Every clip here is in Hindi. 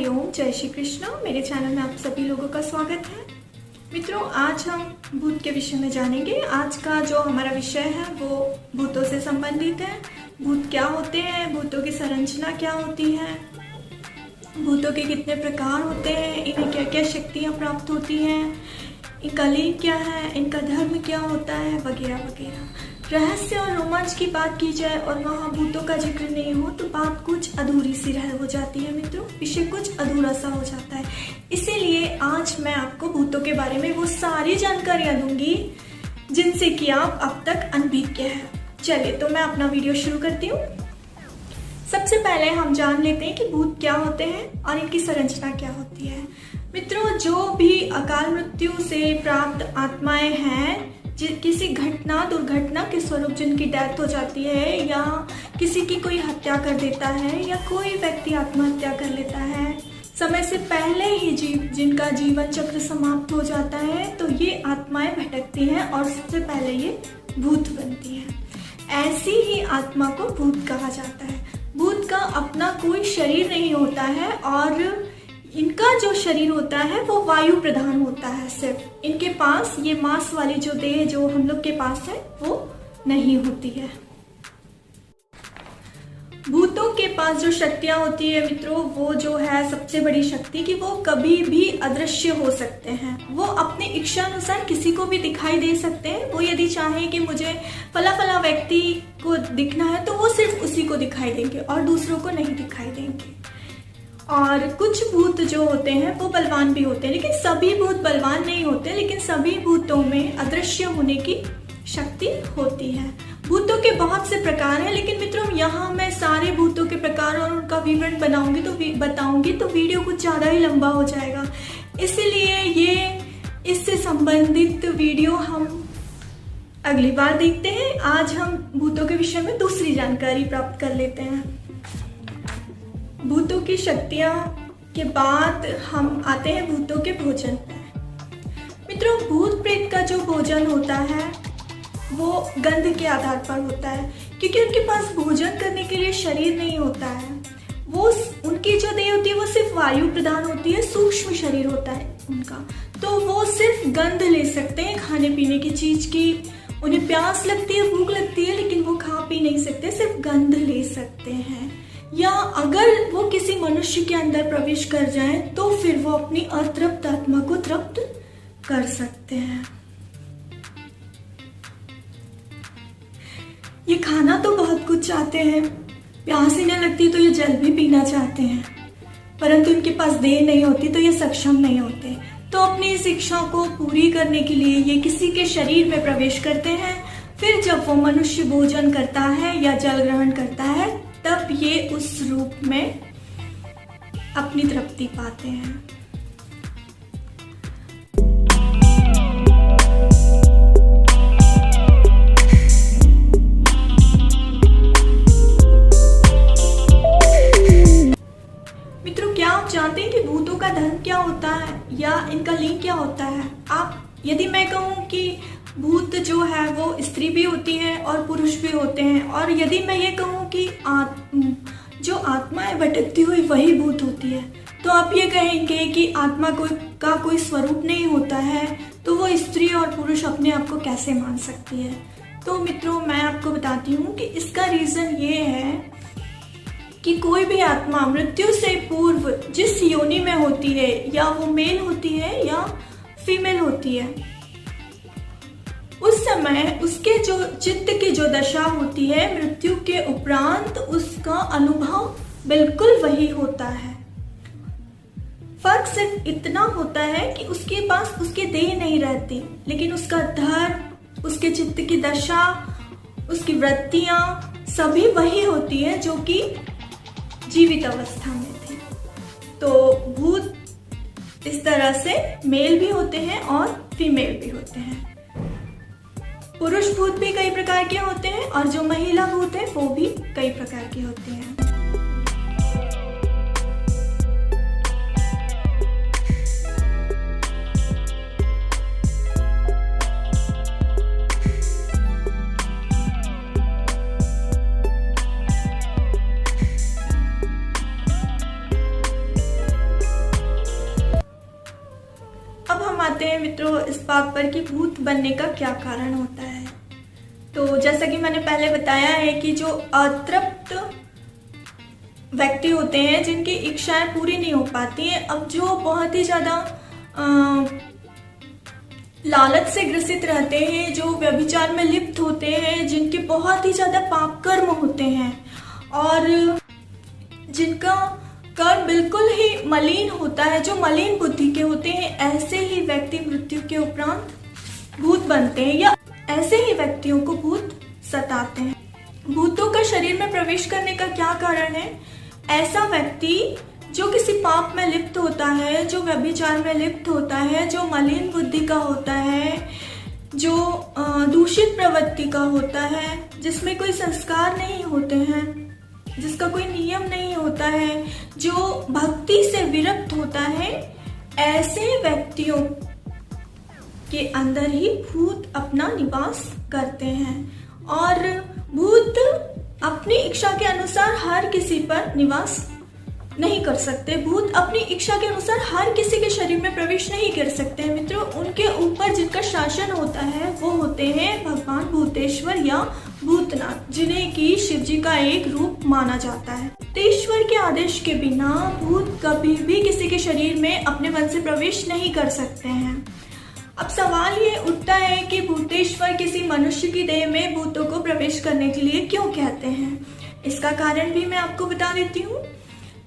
हरिओम, जय श्री कृष्ण। मेरे चैनल में आप सभी लोगों का स्वागत है। मित्रों, आज हम भूत के विषय में जानेंगे। आज का जो हमारा विषय है वो भूतों से संबंधित है। भूत क्या होते हैं, भूतों की संरचना क्या होती है, भूतों के कितने प्रकार होते हैं, इन्हें क्या क्या शक्तियाँ प्राप्त होती हैं, इनका लिंग क्या है, इनका धर्म क्या होता है, वगैरह वगैरह। रहस्य और रोमांच की बात की जाए और वहाँ भूतों का जिक्र नहीं हो तो बात कुछ अधूरी सी हो जाती है। मित्रों, विषय कुछ अधूरा सा हो जाता है। इसीलिए आज मैं आपको भूतों के बारे में वो सारी जानकारियाँ दूंगी जिनसे कि आप अब तक अनभिज्ञ हैं। चलिए तो मैं अपना वीडियो शुरू करती हूँ। सबसे पहले हम जान लेते हैं कि भूत क्या होते हैं और इनकी संरचना क्या होती है। मित्रों, जो भी अकाल मृत्यु से प्राप्त आत्माएं हैं, किसी घटना दुर्घटना के स्वरूप जिनकी डेथ हो जाती है या किसी की कोई हत्या कर देता है या कोई व्यक्ति आत्महत्या कर लेता है, समय से पहले ही जिनका जीवन चक्र समाप्त हो जाता है, तो ये आत्माएं भटकती हैं और सबसे पहले ये भूत बनती हैं। ऐसी ही आत्मा को भूत कहा जाता है। भूत का अपना कोई शरीर नहीं होता है और इनका जो शरीर होता है वो वायु प्रधान होता है। सिर्फ इनके पास ये मांस वाली जो देह जो हम लोग के पास है वो नहीं होती है। भूतों के पास जो शक्तियां होती है मित्रों, वो जो है सबसे बड़ी शक्ति कि वो कभी भी अदृश्य हो सकते हैं। वो अपनी इच्छा अनुसार किसी को भी दिखाई दे सकते हैं। वो यदि चाहें कि मुझे फला फला व्यक्ति को दिखना है तो वो सिर्फ उसी को दिखाई देंगे और दूसरों को नहीं दिखाई देंगे। और कुछ भूत जो होते हैं वो बलवान भी होते हैं, लेकिन सभी भूत बलवान नहीं होते। लेकिन सभी भूतों में अदृश्य होने की शक्ति होती है। भूतों के बहुत से प्रकार हैं, लेकिन मित्रों यहाँ मैं सारे भूतों के प्रकार और उनका विवरण बताऊंगी तो वीडियो कुछ ज़्यादा ही लंबा हो जाएगा। इसलिए ये इससे संबंधित वीडियो हम अगली बार देखते हैं। आज हम भूतों के विषय में दूसरी जानकारी प्राप्त कर लेते हैं। भूतों की शक्तियां के बाद हम आते हैं भूतों के भोजन पर। मित्रों, भूत प्रेत का जो भोजन होता है वो गंध के आधार पर होता है, क्योंकि उनके पास भोजन करने के लिए शरीर नहीं होता है। वो उनकी जो देह होती है वो सिर्फ वायु प्रधान होती है, सूक्ष्म शरीर होता है उनका। तो वो सिर्फ गंध ले सकते हैं खाने पीने की चीज की। उन्हें प्यास लगती है, भूख लगती है, लेकिन वो खा पी नहीं सकते, सिर्फ गंध ले सकते हैं। या अगर वो किसी मनुष्य के अंदर प्रवेश कर जाएं तो फिर वो अपनी अतृप्त आत्मा को तृप्त कर सकते हैं। ये खाना तो बहुत कुछ चाहते हैं, प्यास ही नहीं लगती तो ये जल भी पीना चाहते हैं, परंतु इनके पास देह नहीं होती तो ये सक्षम नहीं होते। तो अपनी इस इच्छा को पूरी करने के लिए ये किसी के शरीर में प्रवेश करते हैं। फिर जब वो मनुष्य भोजन करता है या जल ग्रहण करता है तब ये उस रूप में अपनी तृप्ति पाते हैं। मित्रों, क्या आप जानते हैं कि भूतों का धर्म क्या होता है या इनका लिंग क्या होता है? यदि मैं कहूं कि भूत जो है वो स्त्री भी होती है और पुरुष भी होते हैं, और यदि मैं ये कहूँ कि जो आत्माएं भटकती हुई वही भूत होती है, तो आप ये कहेंगे कि आत्मा का कोई स्वरूप नहीं होता है, तो वो स्त्री और पुरुष अपने आप को कैसे मान सकती है? तो मित्रों, मैं आपको बताती हूँ कि इसका रीज़न ये है कि कोई भी आत्मा मृत्यु से पूर्व जिस योनि में होती है, या वो मेल होती है या फीमेल होती है, उस समय उसके जो चित्त की जो दशा होती है मृत्यु के उपरांत, उसका अनुभव बिल्कुल वही होता है। फर्क सिर्फ इतना होता है कि उसके पास उसकी देह नहीं रहती, लेकिन उसका धर्म, उसके चित्त की दशा, उसकी वृत्तियां सभी वही होती है जो कि जीवित अवस्था में थी। तो भूत इस तरह से मेल भी होते हैं और फीमेल भी होते हैं। पुरुष भूत भी कई प्रकार के होते हैं और जो महिला भूत है वो भी कई प्रकार की होती हैं। मित्रों इस बात पर कि भूत बनने का क्या कारण होता है। तो जैसा कि मैंने पहले बताया है कि जो अतृप्त व्यक्ति होते हैं, जिनकी इच्छाएं पूरी नहीं हो पाती हैं, अब जो बहुत ही ज़्यादा लालच से ग्रसित रहते हैं, जो व्यभिचार में लिप्त होते हैं, जिनके बहुत ही ज़्यादा पाप कर्म होते हैं और जिनका कर्म बिल्कुल ही मलिन होता है, जो मलिन बुद्धि के होते हैं, ऐसे ही व्यक्ति मृत्यु के उपरांत भूत बनते हैं या ऐसे ही व्यक्तियों को भूत सताते हैं। भूतों का शरीर में प्रवेश करने का क्या कारण है? ऐसा व्यक्ति जो किसी पाप में लिप्त होता है, जो व्यभिचार में लिप्त होता है, जो मलिन बुद्धि का होता है, जो दूषित प्रवृत्ति का होता है, जिसमें कोई संस्कार नहीं होते हैं, जिसका कोई नियम नहीं होता है, जो भक्ति से विरक्त होता है, ऐसे व्यक्तियों के अंदर ही भूत अपना निवास करते हैं। और भूत अपनी इच्छा के अनुसार हर किसी पर निवास नहीं कर सकते। भूत अपनी इच्छा के अनुसार हर किसी के शरीर में प्रवेश नहीं कर सकते हैं मित्रों। उनके ऊपर जिनका शासन होता है वो होते हैं भगवान भूतेश्वर या भूतनाथ, जिन्हें की शिव जी का एक रूप माना जाता है। भूतेश्वर के आदेश के बिना भूत कभी भी किसी के शरीर में अपने मन से प्रवेश नहीं कर सकते हैं। अब सवाल ये उठता है कि भूतेश्वर किसी मनुष्य की देह में भूतों को प्रवेश करने के लिए क्यों कहते हैं? इसका कारण भी मैं आपको बता देती हूँ।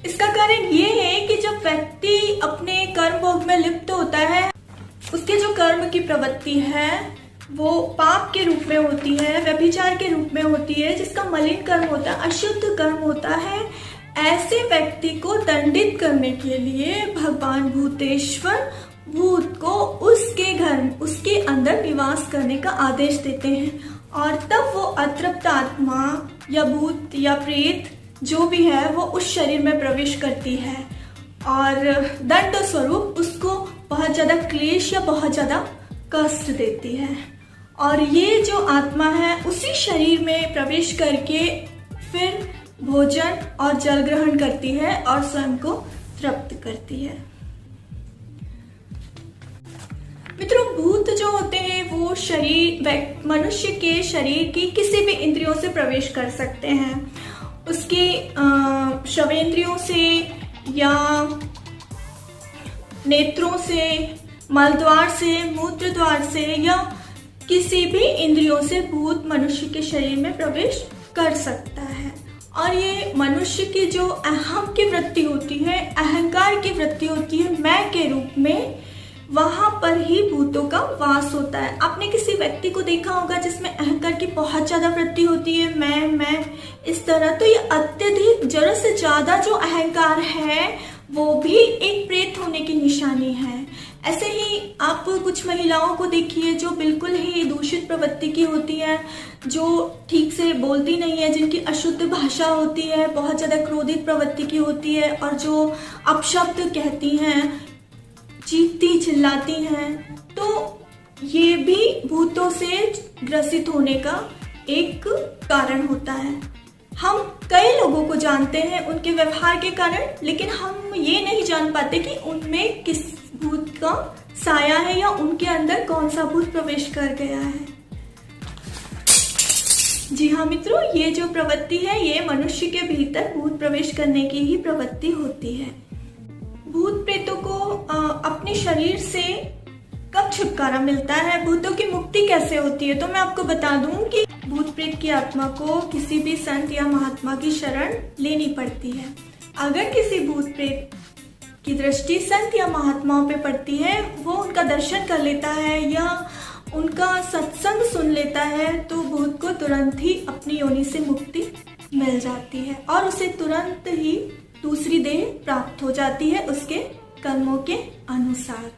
इसका कारण ये है कि जब व्यक्ति अपने कर्म भोग में लिप्त होता है, उसके जो कर्म की प्रवृत्ति है वो पाप के रूप में होती है, व्यभिचार के रूप में होती है, जिसका मलिन कर्म होता है, अशुद्ध कर्म होता है। ऐसे व्यक्ति को दंडित करने के लिए भगवान भूतेश्वर भूत को उसके घर, उसके अंदर निवास करने का आदेश देते हैं और तब वो अतृप्त आत्मा या भूत या प्रेत जो भी है वो उस शरीर में प्रवेश करती है और दंड स्वरूप उसको बहुत ज़्यादा क्लेश या बहुत ज़्यादा कष्ट देती है। और ये जो आत्मा है उसी शरीर में प्रवेश करके फिर भोजन और जल ग्रहण करती है और स्वयं को तृप्त करती है। मित्रों, भूत जो होते हैं वो शरीर, मनुष्य के शरीर की किसी भी इंद्रियों से प्रवेश कर सकते हैं। उसके श्रवेंद्रियों से या नेत्रों से, मलद्वार से, मूत्र द्वार से या किसी भी इंद्रियों से भूत मनुष्य के शरीर में प्रवेश कर सकता है। और ये मनुष्य की जो अहम की वृत्ति होती है, अहंकार की वृत्ति होती है, मैं के रूप में, वहां पर ही भूतों का वास होता है। आपने किसी व्यक्ति को देखा होगा जिसमें अहंकार की बहुत ज्यादा वृत्ति होती है, मैं इस तरह। तो ये अत्यधिक, जरूरत से ज्यादा जो अहंकार है वो भी एक प्रेत होने की निशानी है। ऐसे ही आप कुछ महिलाओं को देखिए जो बिल्कुल ही दूषित प्रवृत्ति की होती है, जो ठीक से बोलती नहीं है, जिनकी अशुद्ध भाषा होती है, बहुत ज्यादा क्रोधित प्रवृत्ति की होती है और जो अपशब्द कहती हैं, चीखती चिल्लाती हैं, तो ये भी भूतों से ग्रसित होने का एक कारण होता है। हम कई लोगों को जानते हैं उनके व्यवहार के कारण, लेकिन हम ये नहीं जान पाते कि उनमें किस भूत का साया है या उनके अंदर कौन सा भूत प्रवेश कर गया है। जी हाँ मित्रों, ये जो प्रवृत्ति है ये मनुष्य के भीतर भूत प्रवेश करने की ही प्रवृत्ति होती है। भूत प्रेतों को अपने शरीर से कब छुटकारा मिलता है, भूतों की मुक्ति कैसे होती है? तो मैं आपको बता दूं कि भूत प्रेत की आत्मा को किसी भी संत या महात्मा की शरण लेनी पड़ती है। अगर किसी भूत प्रेत की दृष्टि संत या महात्माओं पे पड़ती है, वो उनका दर्शन कर लेता है या उनका सत्संग सुन लेता है, तो भूत को तुरंत ही अपनी योनि से मुक्ति मिल जाती है और उसे तुरंत ही दूसरी देह प्राप्त हो जाती है उसके कर्मों के अनुसार।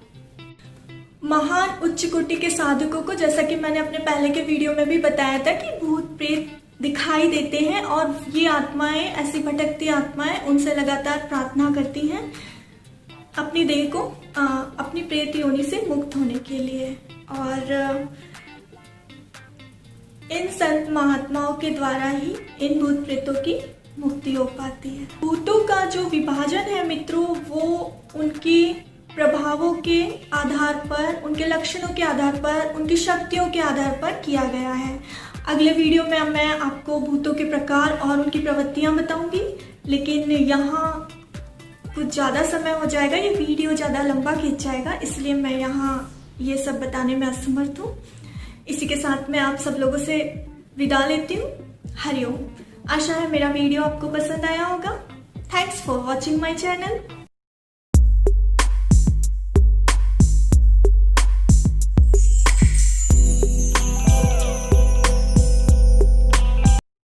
महान उच्च कोटि के साधकों को, जैसा कि मैंने अपने पहले के वीडियो में भी बताया था, कि भूत प्रेत दिखाई देते हैं और ये आत्माएं, ऐसी भटकती आत्माएं उनसे लगातार प्रार्थना करती हैं अपनी देह को अपनी प्रेत योनि से मुक्त होने के लिए। और इन संत महात्माओं के द्वारा ही इन भूत प्रेतों की मुक्ति हो पाती है। भूतों का जो विभाजन है मित्रों, वो उनकी प्रभावों के आधार पर, उनके लक्षणों के आधार पर, उनकी शक्तियों के आधार पर किया गया है। अगले वीडियो में मैं आपको भूतों के प्रकार और उनकी प्रवृत्तियां बताऊंगी, लेकिन यहाँ कुछ ज़्यादा समय हो जाएगा, ये वीडियो ज़्यादा लंबा खींच जाएगा, इसलिए मैं यहाँ ये सब बताने में असमर्थ हूँ। इसी के साथ मैं आप सब लोगों से विदा लेती हूँ। हरिओम। आशा है मेरा वीडियो आपको पसंद आया होगा। Thanks for watching my channel.